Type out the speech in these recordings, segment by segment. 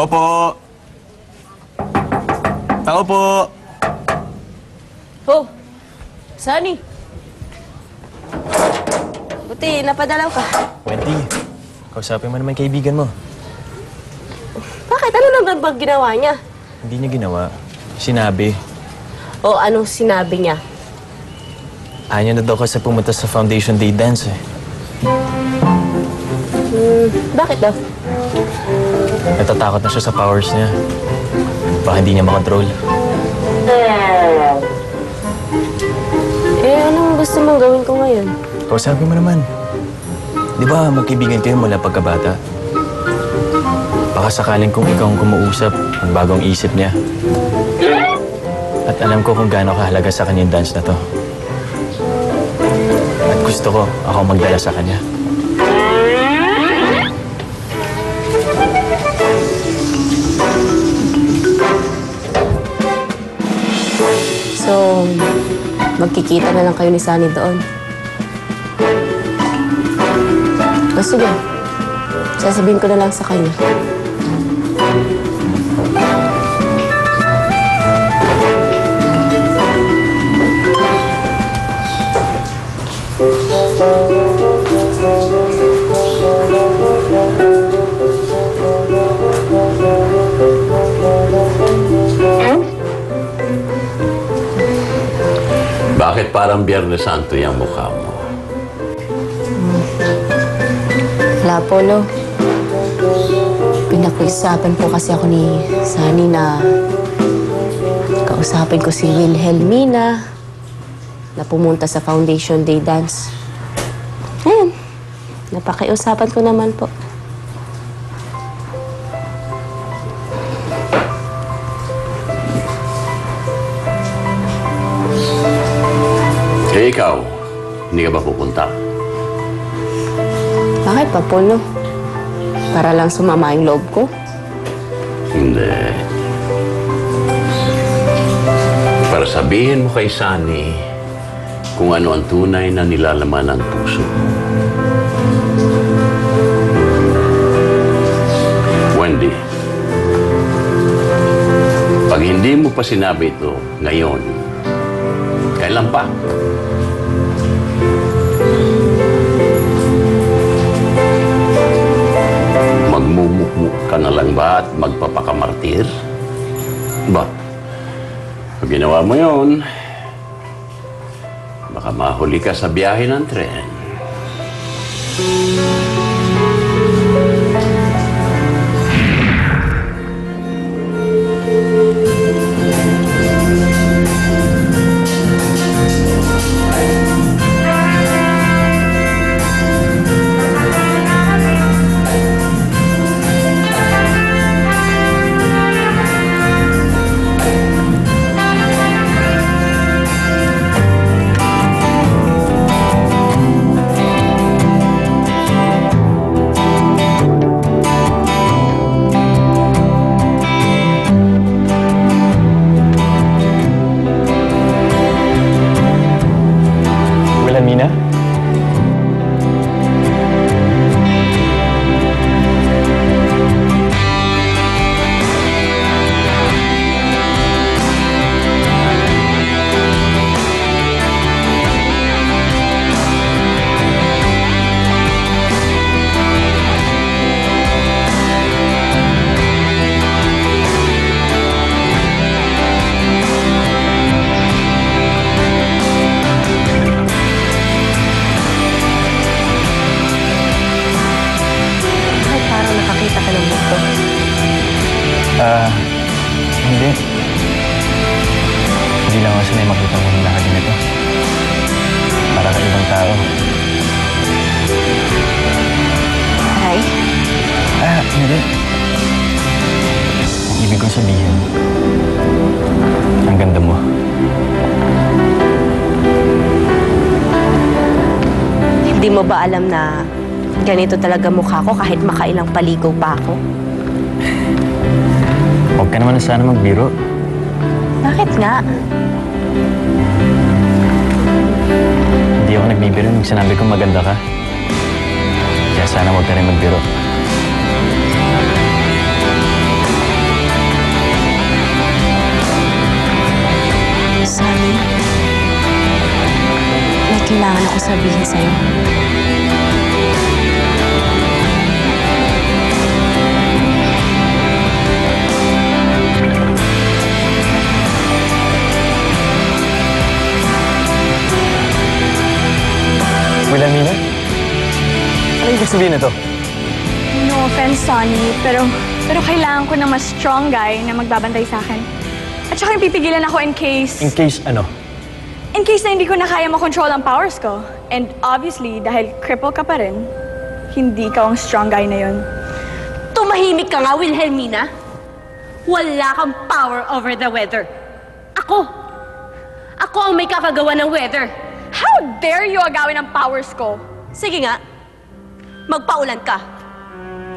Tao po! Tao po! Oh, Sunny. Buti, napadalaw ka. Wendy, kausapin mo naman kaibigan mo. Bakit? Ano naman bang ginawa niya? Hindi niya ginawa. Sinabi. O anong sinabi niya? Ayaw na daw kasi pumunta sa Foundation Day Dance eh. Bakit daw? Natatakot na siya sa powers niya. Baka hindi niya makontrol. Anong gusto mong gawin ko ngayon? Kausapin mo naman. Di ba magkaibigan kayo mula pagkabata? Baka sakaling kung ikaw ang kumuusap, magbagong isip niya. At alam ko kung gaano kahalaga sa kanya yung dance na to. At gusto ko, ako magdala sa kanya. So, magkikita na lang kayo ni Sunny doon. O sige, sasabihin ko na lang sa kanya. Bakit parang Biyernes Santo yung mukha mo? Wala po, no. Pinakiusapan po kasi ako ni Sunny na kausapin ko si Wilhelmina na pumunta sa Foundation Day Dance. Ayun, napakiusapan ko naman po. Eh, ikaw, hindi ka ba pupunta? Bakit pa po, no? Para lang sumama yung loob ko? Hindi. Para sabihin mo kay Sunny kung ano ang tunay na nilalaman ng puso. Wendy, pag hindi mo pa sinabi ito ngayon, kailan pa? Magmumukmuk ka na lang ba at magpapakamartir? Ba, pag ginawa mo yun, baka mahuli ka sa biyahe ng tren. Wilhelmina? Hindi. Hindi lang ako sanay makita mo ng lahat nito. Para ka ibang tao. Hi. Hindi. Ang ibig kong sabihin, ang ganda mo. Hindi mo ba alam na ganito talaga mukha ko kahit makailang paligo pa ako? Huwag ka naman na sana magbiro. Bakit nga? Hindi ako nagbibiro nung sinabi kong maganda ka. Kaya sana huwag ka rin magbiro. kailangan ako sabihin sa'yo. Wilhelmina? Ano ibig sabihin nito? No offense, Sonny, pero kailangan ko ng mas strong guy na magbabantay sa akin. At saka yung pipigilan ako in case ano? na hindi ko na kaya makontrol ang powers ko. And obviously, dahil cripple ka pa rin, hindi ka ang strong guy na yun. Tumahimik ka nga, Wilhelmina. Wala kang power over the weather. Ako! Ako ang may kakagawa ng weather. How dare you agawin ang powers ko? Sige nga, magpaulan ka.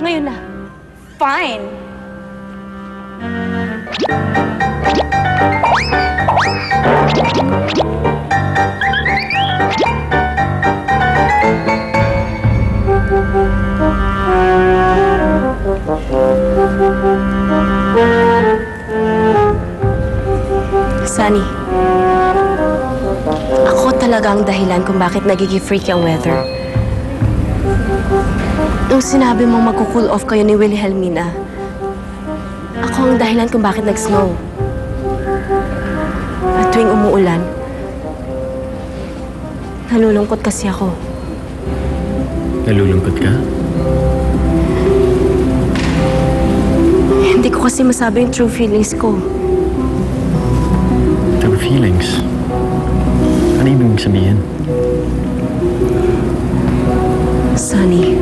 Ngayon na. Fine. Sunny, ako talaga ang dahilan kung bakit nagiging freaky ang weather. Nung sinabi mong magko-cool off kayo ni Wilhelmina, ako ang dahilan kung bakit nag-snow. At tuwing umuulan, nalulungkot kasi ako. Nalulungkot ka? Hindi ko kasi masabi yung true feelings ko. True feelings? Ano ibig sabihin? Sunny,